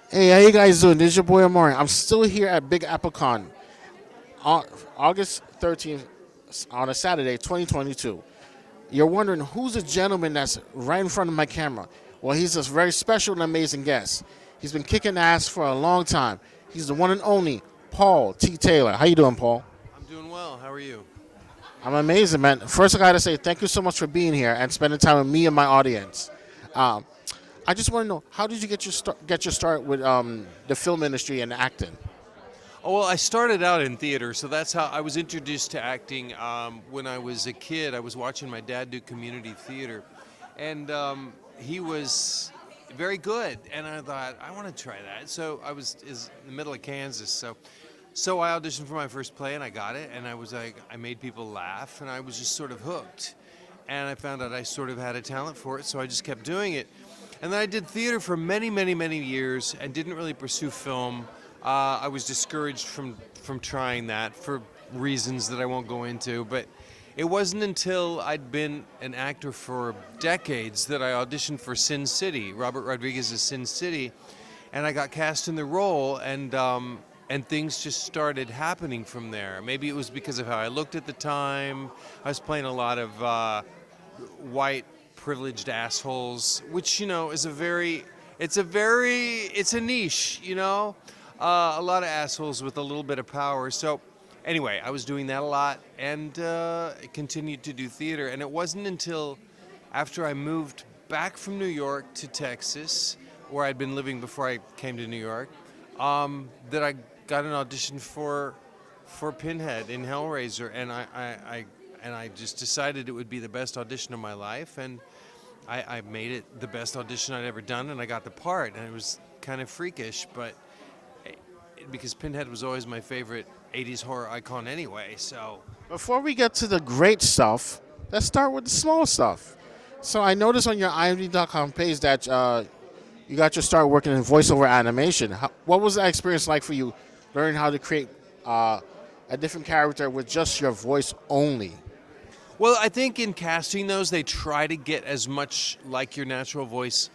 Hey, how you guys doing? This is your boy Amari. I'm still here at Big AppleCon, August 13th on a Saturday, 2022. You're wondering who's the gentleman that's right in front of my camera? Well, he's a very special and amazing guest. He's been kicking ass for a long time. He's the one and only Paul T. Taylor. How you doing, Paul? I'm doing well. How are you? I'm amazing, man. First, I gotta say thank you so much for being here and spending time with me and my audience. Um, I just want to know how did you get your start with the film industry and acting? Oh, well, I started out in theater, so that's how I was introduced to acting. When I was a kid, I was watching my dad do community theater, and he was very good. And I thought, I want to try that. So I was is in the middle of Kansas, so I auditioned for my first play, and I got it. And I was like, I made people laugh, and I was just sort of hooked. And I found out I sort of had a talent for it, so I just kept doing it. And then I did theater for many, many, many years and didn't really pursue film. I was discouraged from trying that for reasons that I won't go into. But it wasn't until I'd been an actor for decades that I auditioned for Sin City, Robert Rodriguez's Sin City, and I got cast in the role, and things just started happening from there. Maybe it was because of how I looked at the time. I was playing a lot of white privileged assholes, which is it's a niche, a lot of assholes with a little bit of power. So anyway, I was doing that a lot and continued to do theater. And it wasn't until after I moved back from New York to Texas, where I'd been living before I came to New York, that I got an audition for Pinhead in Hellraiser, and I just decided it would be the best audition of my life, and I made it the best audition I'd ever done, and I got the part, and it was kind of freakish, but because Pinhead was always my favorite 80s horror icon anyway, so. Before we get to the great stuff, let's start with the small stuff. So I noticed on your IMDb.com page that you got your start working in voiceover animation. What was that experience like for you, learning how to create a different character with just your voice only? Well, I think in casting those, they try to get as much like your natural voice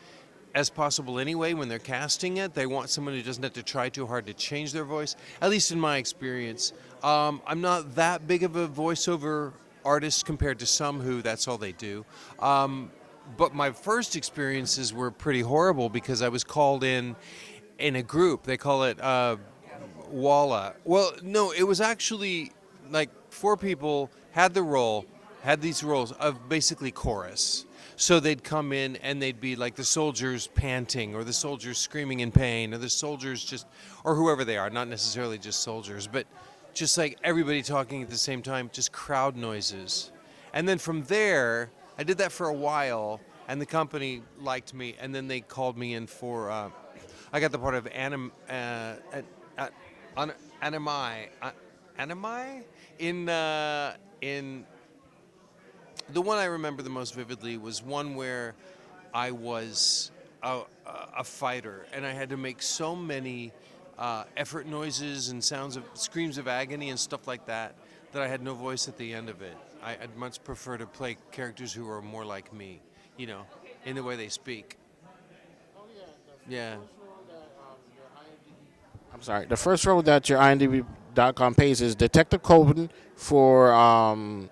as possible anyway when they're casting it. They want someone who doesn't have to try too hard to change their voice, at least in my experience. I'm not that big of a voiceover artist compared to some who that's all they do. But my first experiences were pretty horrible because I was called in a group. They call it Walla. Well, no, it was actually like four people had these roles of basically chorus. So they'd come in and they'd be like the soldiers panting, or the soldiers screaming in pain, or the soldiers just, or whoever they are, not necessarily just soldiers, but just like everybody talking at the same time, just crowd noises. And then from there, I did that for a while, and the company liked me, and then they called me in for, I got the part of Animi, Animi in the one I remember the most vividly was one where I was a fighter, and I had to make so many effort noises and sounds of screams of agony and stuff like that that I had no voice at the end of it. I'd much prefer to play characters who are more like me, in the way they speak. Yeah. I'm sorry. The first role that your IMDb.com page is Detective Coben for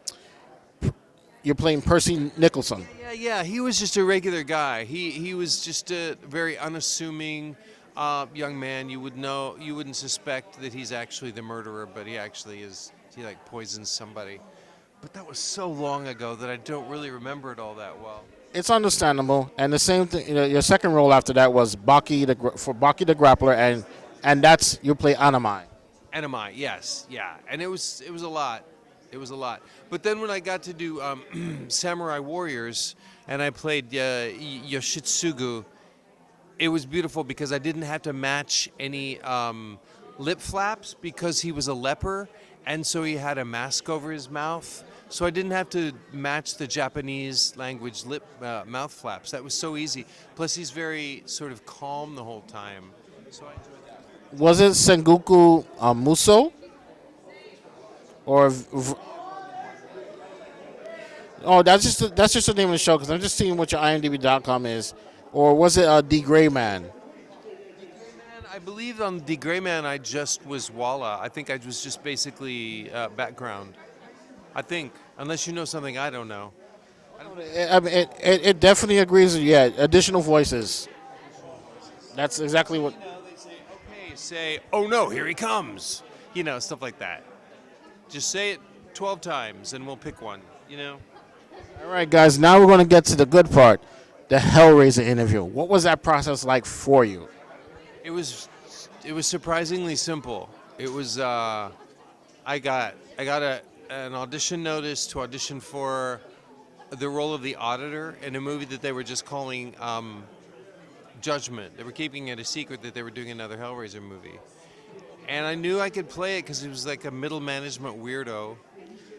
you're playing Percy Nicholson. Yeah. He was just a regular guy. He was just a very unassuming young man. You wouldn't suspect that he's actually the murderer, but he actually is. He like poisons somebody. But that was so long ago that I don't really remember it all that well. It's understandable, and the same thing. Your second role after that was for Baki the Grappler, and that's you play Anami. Enemy, yes, yeah, and it was a lot. It was a lot. But then when I got to do Samurai Warriors and I played Yoshitsugu, it was beautiful because I didn't have to match any lip flaps because he was a leper, and so he had a mask over his mouth. So I didn't have to match the Japanese language mouth flaps. That was so easy. Plus, he's very sort of calm the whole time. So I enjoyed that. Was it Sengoku Muso or? Oh, that's just the name of the show because I'm just seeing what your IMDb.com is, or was it D Gray Man? believe on The Gray Man, I just was Walla. I think I was just basically background. I think, unless you know something I don't know. I mean, it definitely agrees. Yeah, additional voices. That's exactly what. Okay, say, oh no, here he comes. Stuff like that. Just say it 12 times and we'll pick one. All right, guys. Now we're going to get to the good part, the Hellraiser interview. What was that process like for you? It was it was surprisingly simple. It was I got an audition notice to audition for the role of the auditor in a movie that they were just calling Judgment. They were keeping it a secret that they were doing another Hellraiser movie. And I knew I could play it because it was like a middle management weirdo.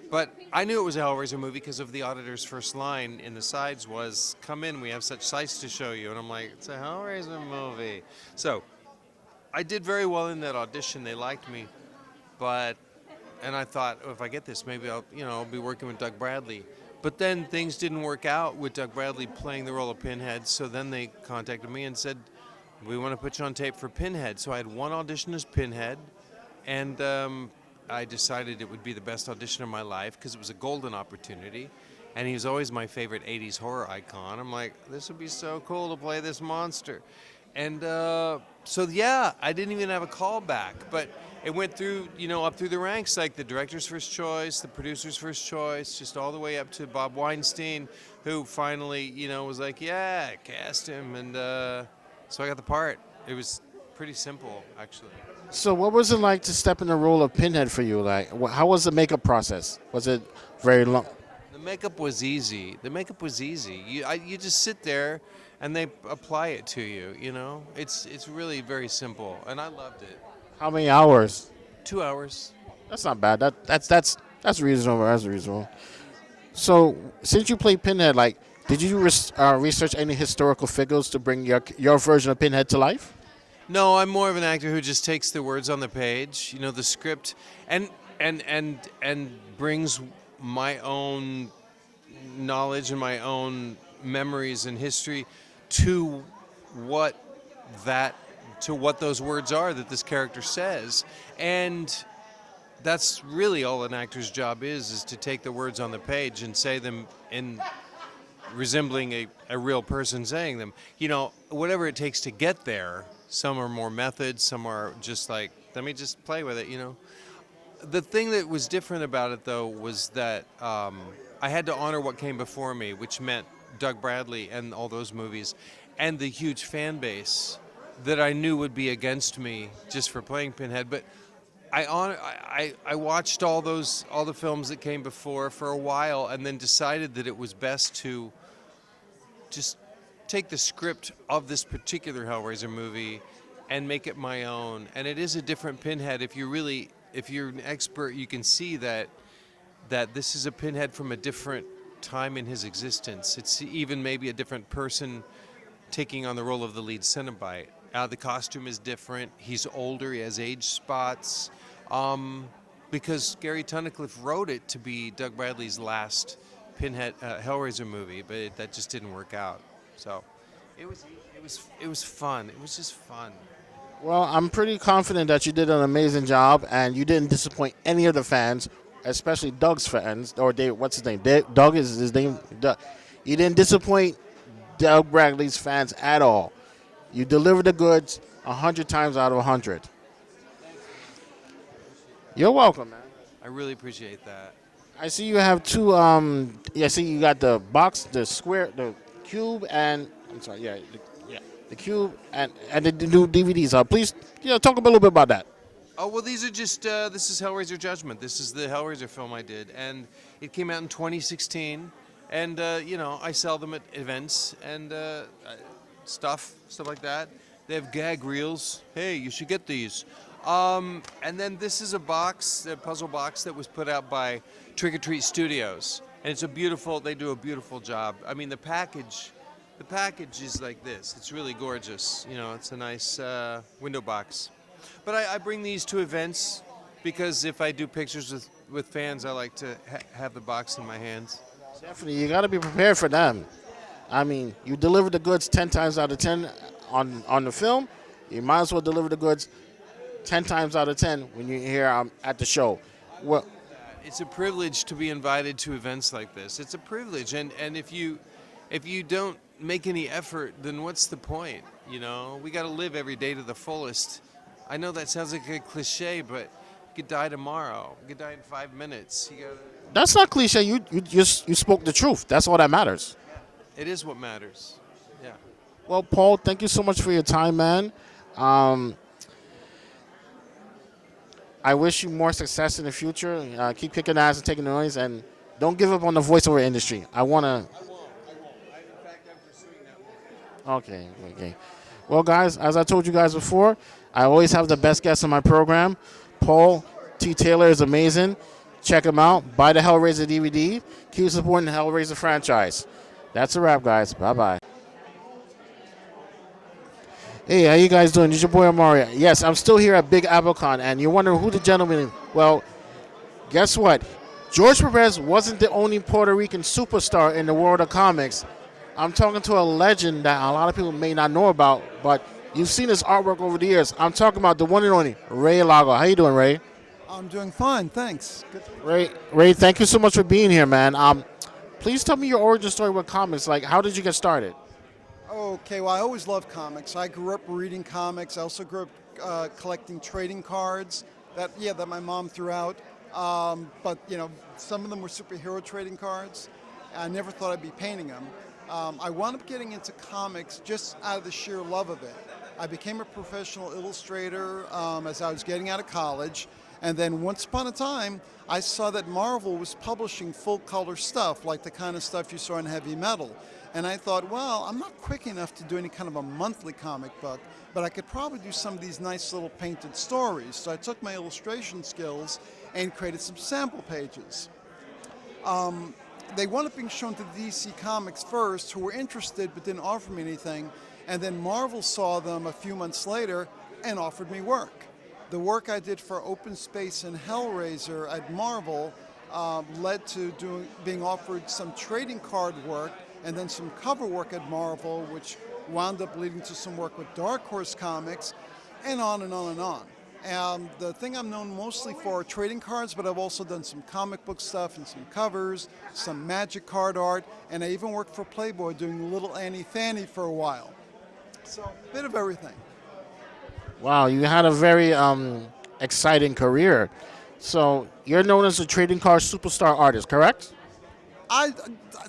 But I knew it was a Hellraiser movie because of the auditor's first line in the sides was, "Come in, we have such sights to show you." And I'm like, it's a Hellraiser movie. So I did very well in that audition. They liked me. And I thought, oh, if I get this, maybe I'll be working with Doug Bradley. But then things didn't work out with Doug Bradley playing the role of Pinhead. So then they contacted me and said, "We want to put you on tape for Pinhead." So I had one audition as Pinhead, and I decided it would be the best audition of my life because it was a golden opportunity. And he was always my favorite 80s horror icon. I'm like, this would be so cool to play this monster. And so, yeah, I didn't even have a call back. But it went through, up through the ranks, like the director's first choice, the producer's first choice, just all the way up to Bob Weinstein, who finally, was like, yeah, cast him. And so I got the part. It was pretty simple, actually. So, what was it like to step in the role of Pinhead for you? Like, how was the makeup process? Was it very long? The makeup was easy. You just sit there, and they apply it to you. It's really very simple, and I loved it. How many hours? 2 hours. That's not bad. That's reasonable. That's reasonable. So, since you played Pinhead, like, did you research any historical figures to bring your version of Pinhead to life? No, I'm more of an actor who just takes the words on the page, the script, and brings my own knowledge and my own memories and history to what those words are that this character says. And that's really all an actor's job is to take the words on the page and say them in resembling a real person saying them. Whatever it takes to get there. Some are more methods, some are just like, let me just play with it. The thing that was different about it, though, was that I had to honor what came before me, which meant Doug Bradley and all those movies, and the huge fan base that I knew would be against me just for playing Pinhead. But I watched all the films that came before for a while, and then decided that it was best to just take the script of this particular Hellraiser movie and make it my own. And it is a different Pinhead. If you're an expert, you can see that this is a Pinhead from a different time in his existence. It's even maybe a different person taking on the role of the lead Cenobite. The costume is different. He's older. He has age spots. Because Gary Tunnicliffe wrote it to be Doug Bradley's last Pinhead Hellraiser movie, but that just didn't work out. So it was fun. It was just fun. Well, I'm pretty confident that you did an amazing job, and you didn't disappoint any of the fans, especially Doug's fans. Or what's his name? Doug is his name. Doug. You didn't disappoint Doug Bradley's fans at all. You delivered the goods 100 times out of 100. You're welcome, man. I really appreciate that. I see you have two. I see you got the box, the square, the cube, and I'm sorry. The cube and the new DVDs. Please, talk a little bit about that. Oh, well, these are just, this is Hellraiser Judgment. This is the Hellraiser film I did, and it came out in 2016. And, I sell them at events and stuff like that. They have gag reels. Hey, you should get these. And then this is a puzzle box that was put out by Trick or Treat Studios. And they do a beautiful job. I mean, the package is like this. It's really gorgeous. It's a nice window box. But I bring these to events because if I do pictures with fans, I like to have the box in my hands. Definitely, you got to be prepared for them. I mean, you delivered the goods 10 times out of 10 on the film. You might as well deliver the goods 10 times out of 10 when you're here at the show. Well, It's a privilege to be invited to events like this. It's a privilege, and if you don't make any effort, then what's the point? You know, we got to live every day to the fullest. I know that sounds like a cliche, but you could die tomorrow. You could die in 5 minutes. that's not cliche. You spoke the truth. That's all that matters. It is what matters. Yeah. Well, Paul, thank you so much for your time, man. I wish you more success in the future. Keep kicking ass and taking the noise, and don't give up on the voiceover industry. I want to. I won't. In fact, I'm pursuing that one. Okay. Well, guys, as I told you guys before, I always have the best guests on my program. Paul T. Taylor is amazing. Check him out. Buy the Hellraiser DVD. Keep supporting the Hellraiser franchise. That's a wrap, guys. Bye-bye. Hey, how you guys doing? This is your boy Amari. Yes, I'm still here at Big AppleCon, and you're wondering who the gentleman is. Well, guess what? George Perez wasn't the only Puerto Rican superstar in the world of comics. I'm talking to a legend that a lot of people may not know about, but you've seen his artwork over the years. I'm talking about the one and only Ray Lago. How you doing, Ray? I'm doing fine, thanks. Good. Ray, thank you so much for being here, man. Please tell me your origin story with comics. Like, how did you get started? Okay, well, I always loved comics. I grew up reading comics. I also grew up collecting trading cards that my mom threw out. But, some of them were superhero trading cards. I never thought I'd be painting them. I wound up getting into comics just out of the sheer love of it. I became a professional illustrator as I was getting out of college. And then once upon a time, I saw that Marvel was publishing full-color stuff, like the kind of stuff you saw in heavy metal. And I thought, well, I'm not quick enough to do any kind of a monthly comic book, but I could probably do some of these nice little painted stories. So I took my illustration skills and created some sample pages. They wound up being shown to DC Comics first, who were interested but didn't offer me anything. And then Marvel saw them a few months later and offered me work. The work I did for Open Space and Hellraiser at Marvel led to being offered some trading card work and then some cover work at Marvel, which wound up leading to some work with Dark Horse Comics, and on and on and on. And the thing I'm known mostly for are trading cards, but I've also done some comic book stuff and some covers, some magic card art, and I even worked for Playboy doing Little Annie Fanny for a while. So, a bit of everything. Wow, you had a very exciting career. So you're known as a trading card superstar artist, correct?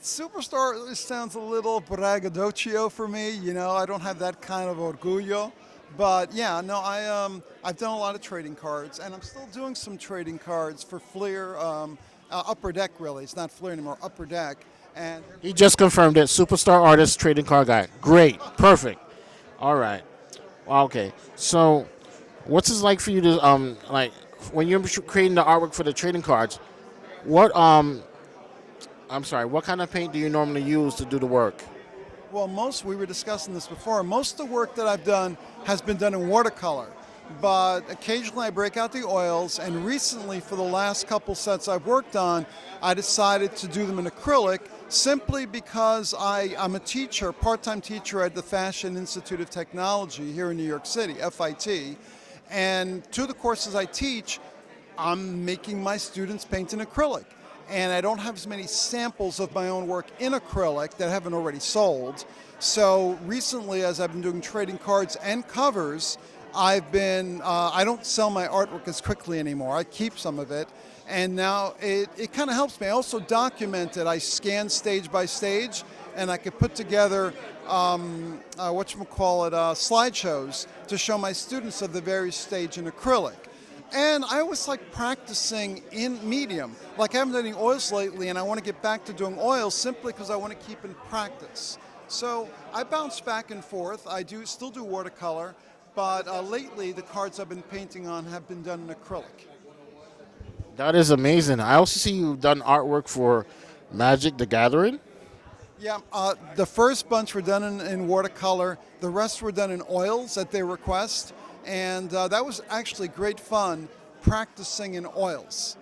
Superstar sounds a little braggadocio for me. I don't have that kind of orgullo. But yeah, no, I've done a lot of trading cards, and I'm still doing some trading cards for Fleer, Upper Deck really. It's not Fleer anymore, Upper Deck. And He just confirmed it. Superstar artist, trading card guy. Great, perfect. All right. Okay. So, what's it like for you to like when you're creating the artwork for the trading cards? What what kind of paint do you normally use to do the work? Well, we were discussing this before, most of the work that I've done has been done in watercolor, but occasionally I break out the oils, and recently for the last couple sets I've worked on, I decided to do them in acrylic simply because I'm a teacher, part-time teacher at the Fashion Institute of Technology here in New York City, FIT, and two of the courses I teach, I'm making my students paint in acrylic. And I don't have as many samples of my own work in acrylic that haven't already sold. So recently, as I've been doing trading cards and covers, I don't sell my artwork as quickly anymore. I keep some of it. And now it kind of helps me. I also document it. I scan stage by stage, and I could put together slideshows to show my students of the various stage in acrylic. And I always like practicing in medium. Like I haven't done any oils lately, and I want to get back to doing oils simply because I want to keep in practice. So I bounce back and forth. I still do watercolor, but lately the cards I've been painting on have been done in acrylic. That is amazing. I also see you've done artwork for Magic the Gathering. Yeah, the first bunch were done in watercolor. The rest were done in oils at their request. And that was actually great fun practicing in oils.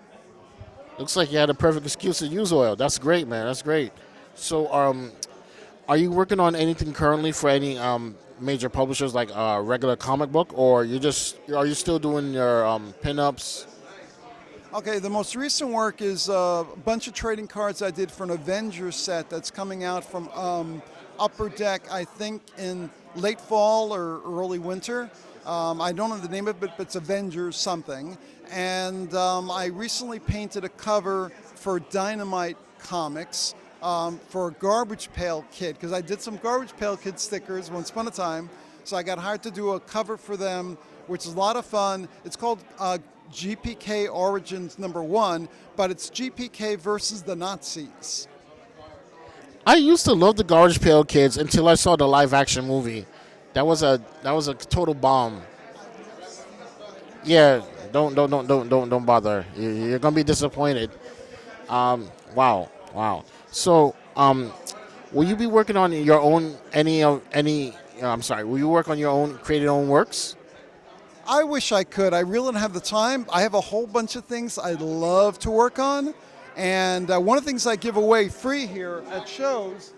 Looks like you had a perfect excuse to use oil. That's great, man. That's great. So, Are you working on anything currently for any major publishers like regular comic book, or are you still doing your pinups? Okay, the most recent work is a bunch of trading cards I did for an Avengers set that's coming out from Upper Deck, I think in late fall or early winter. I don't know the name of it, but it's Avengers something. And I recently painted a cover for Dynamite Comics for a Garbage Pail Kid, because I did some Garbage Pail Kid stickers once upon a time. So I got hired to do a cover for them, which is a lot of fun. It's called GPK Origins #1, but it's GPK versus the Nazis. I used to love the Garbage Pail Kids until I saw the live action movie. That was a total bomb. Yeah, don't bother. You're gonna be disappointed. Wow. So, will you be working on your own Will you work on your own created own works? I wish I could. I really don't have the time. I have a whole bunch of things I'd love to work on. And one of the things I give away free here at shows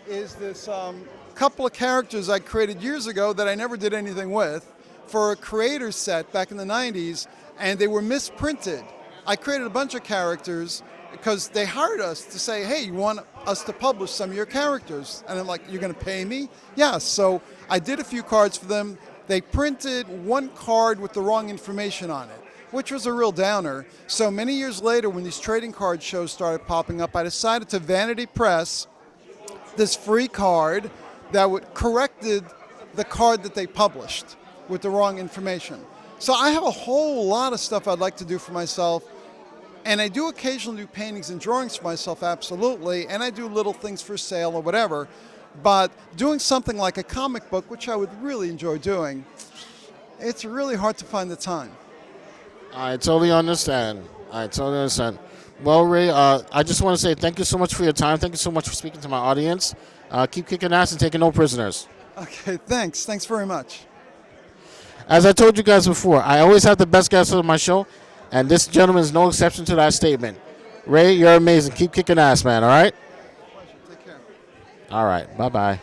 is this couple of characters I created years ago that I never did anything with for a creator's set back in the 90s, and they were misprinted. I created a bunch of characters because they hired us to say, hey, you want us to publish some of your characters? And I'm like, you're going to pay me? Yeah. So I did a few cards for them. They printed one card with the wrong information on it, which was a real downer. So many years later, when these trading card shows started popping up, I decided to vanity press this free card that corrected the card that they published with the wrong information. So I have a whole lot of stuff I'd like to do for myself. And I do occasionally do paintings and drawings for myself, absolutely. And I do little things for sale or whatever. But doing something like a comic book, which I would really enjoy doing, it's really hard to find the time. I totally understand. Well, Ray, I just want to say thank you so much for your time. Thank you so much for speaking to my audience. Keep kicking ass and taking no prisoners. Okay, thanks. Thanks very much. As I told you guys before, I always have the best guests on my show, and this gentleman is no exception to that statement. Ray, you're amazing. Keep kicking ass, man, all right? Pleasure. Take care. All right. Bye-bye.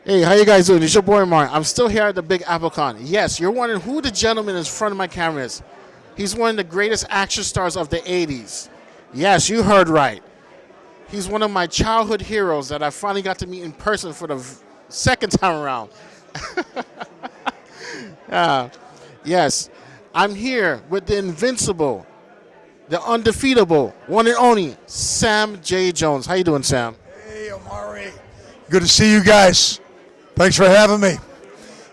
Hey, how you guys doing? It's your boy Mark. I'm still here at the Big Apple Con. Yes, you're wondering who the gentleman in front of my camera is. He's one of the greatest action stars of the 80s. Yes, you heard right. He's one of my childhood heroes that I finally got to meet in person for the second time around. Yes, I'm here with the invincible, the undefeatable, one and only Sam J. Jones. How you doing, Sam? Hey, Omari. Good to see you guys. Thanks for having me.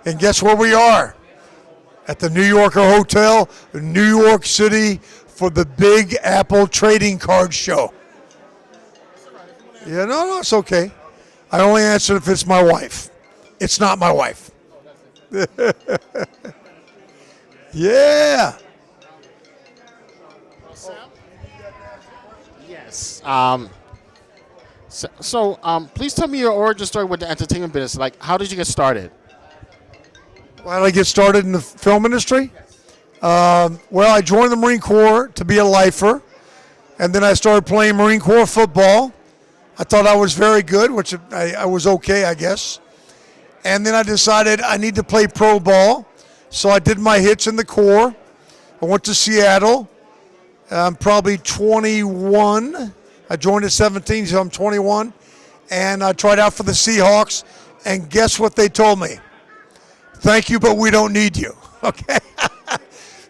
And guess where we are? At the New Yorker Hotel, New York City, for the Big Apple Trading Card Show. Yeah, no, it's okay. I only answer if it's my wife. It's not my wife. Yeah. Yes. Please tell me your origin story with the entertainment business. Like, how did you get started? Why did I get started in the film industry? Well, I joined the Marine Corps to be a lifer, and then I started playing Marine Corps football. I thought I was very good, which I was okay, I guess. And then I decided I need to play pro ball. So I did my hits in the Corps. I went to Seattle. I'm probably 21. I joined at 17, so I'm 21. And I tried out for the Seahawks. And guess what they told me? Thank you, but we don't need you. Okay.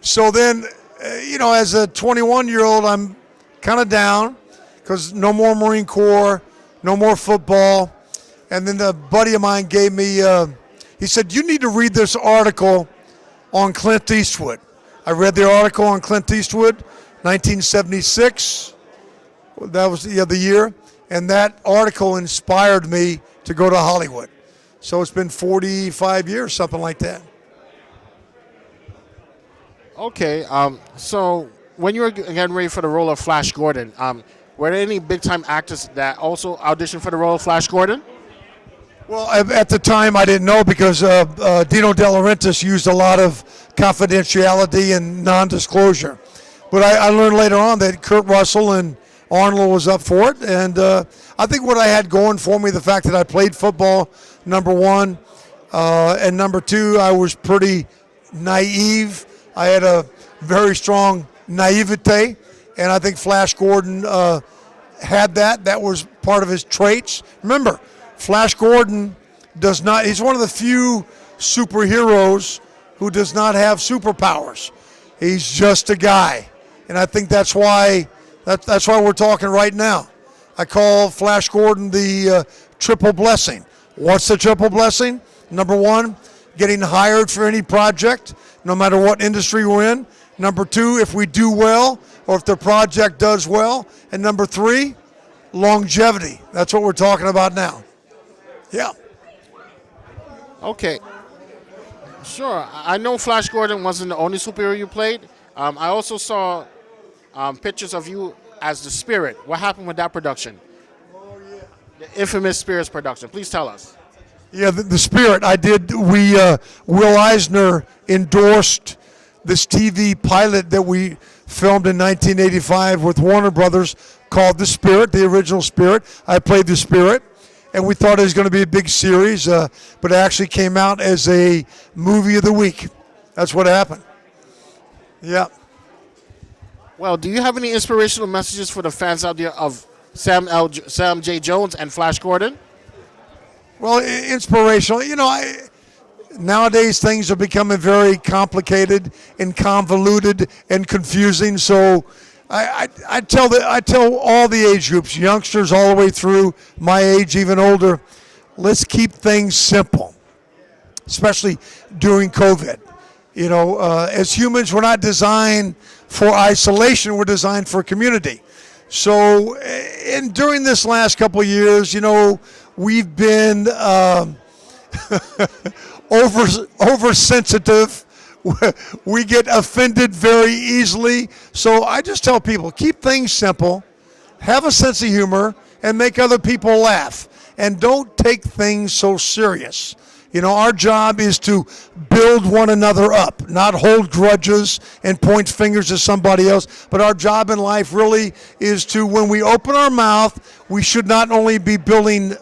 So then, as a 21-year-old, I'm kind of down because no more Marine Corps, no more football. And then a buddy of mine gave me, he said, you need to read this article on Clint Eastwood. I read the article on Clint Eastwood, 1976. That was the year. And that article inspired me to go to Hollywood. So it's been 45 years, something like that. Okay, so when you were getting ready for the role of Flash Gordon, were there any big-time actors that also auditioned for the role of Flash Gordon? Well, at the time I didn't know because Dino De Laurentiis used a lot of confidentiality and non-disclosure. But I learned later on that Kurt Russell and Arnold was up for it. And I think what I had going for me, the fact that I played football, number one, and number two, I was pretty naive. I had a very strong naivete, and I think Flash Gordon had that. That was part of his traits. Remember, Flash Gordon does not, he's one of the few superheroes who does not have superpowers. He's just a guy. And I think that's why we're talking right now. I call Flash Gordon the triple blessing. What's the triple blessing? Number one, getting hired for any project, no matter what industry we're in. Number two, if we do well or if the project does well. And number three, longevity. That's what we're talking about now. Yeah. Okay. Sure. I know Flash Gordon wasn't the only superhero you played. I also saw pictures of you as the Spirit. What happened with that production? Oh, yeah. The infamous Spirits production. Please tell us. Yeah, the Spirit. Will Eisner endorsed this TV pilot that we filmed in 1985 with Warner Brothers called The Spirit, the original Spirit. I played the Spirit, and we thought it was going to be a big series, but it actually came out as a movie of the week. That's what happened. Yeah. Well, do you have any inspirational messages for the fans out there of Sam J. Jones and Flash Gordon? Well, inspirational. Nowadays things are becoming very complicated and convoluted and confusing. So I tell all the age groups, youngsters all the way through my age, even older, let's keep things simple, especially during COVID. As humans, we're not designed for isolation. We're designed for community. So, and during this last couple of years, we've been oversensitive. We get offended very easily. So I just tell people, keep things simple, have a sense of humor, and make other people laugh. And don't take things so serious. Our job is to build one another up, not hold grudges and point fingers at somebody else. But our job in life really is to, when we open our mouth, we should not only be building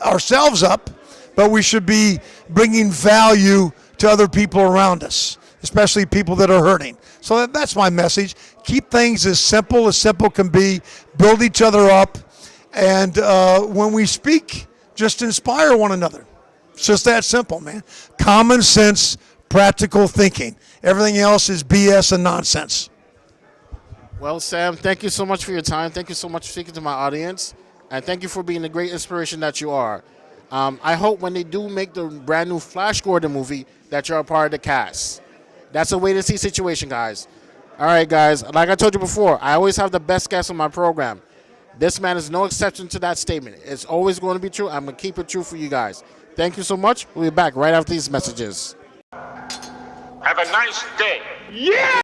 ourselves up, but we should be bringing value to other people around us, especially people that are hurting. So that's my message. Keep things as simple can be. Build each other up. And when we speak, just inspire one another. It's just that simple, man. Common sense, practical thinking. Everything else is BS and nonsense. Well, Sam, thank you so much for your time. Thank you so much for speaking to my audience. And thank you for being the great inspiration that you are. I hope when they do make the brand new Flash Gordon movie that you're a part of the cast. That's a wait-and-see situation, guys. All right, guys. Like I told you before, I always have the best guests on my program. This man is no exception to that statement. It's always going to be true. I'm going to keep it true for you guys. Thank you so much. We'll be back right after these messages. Have a nice day. Yeah!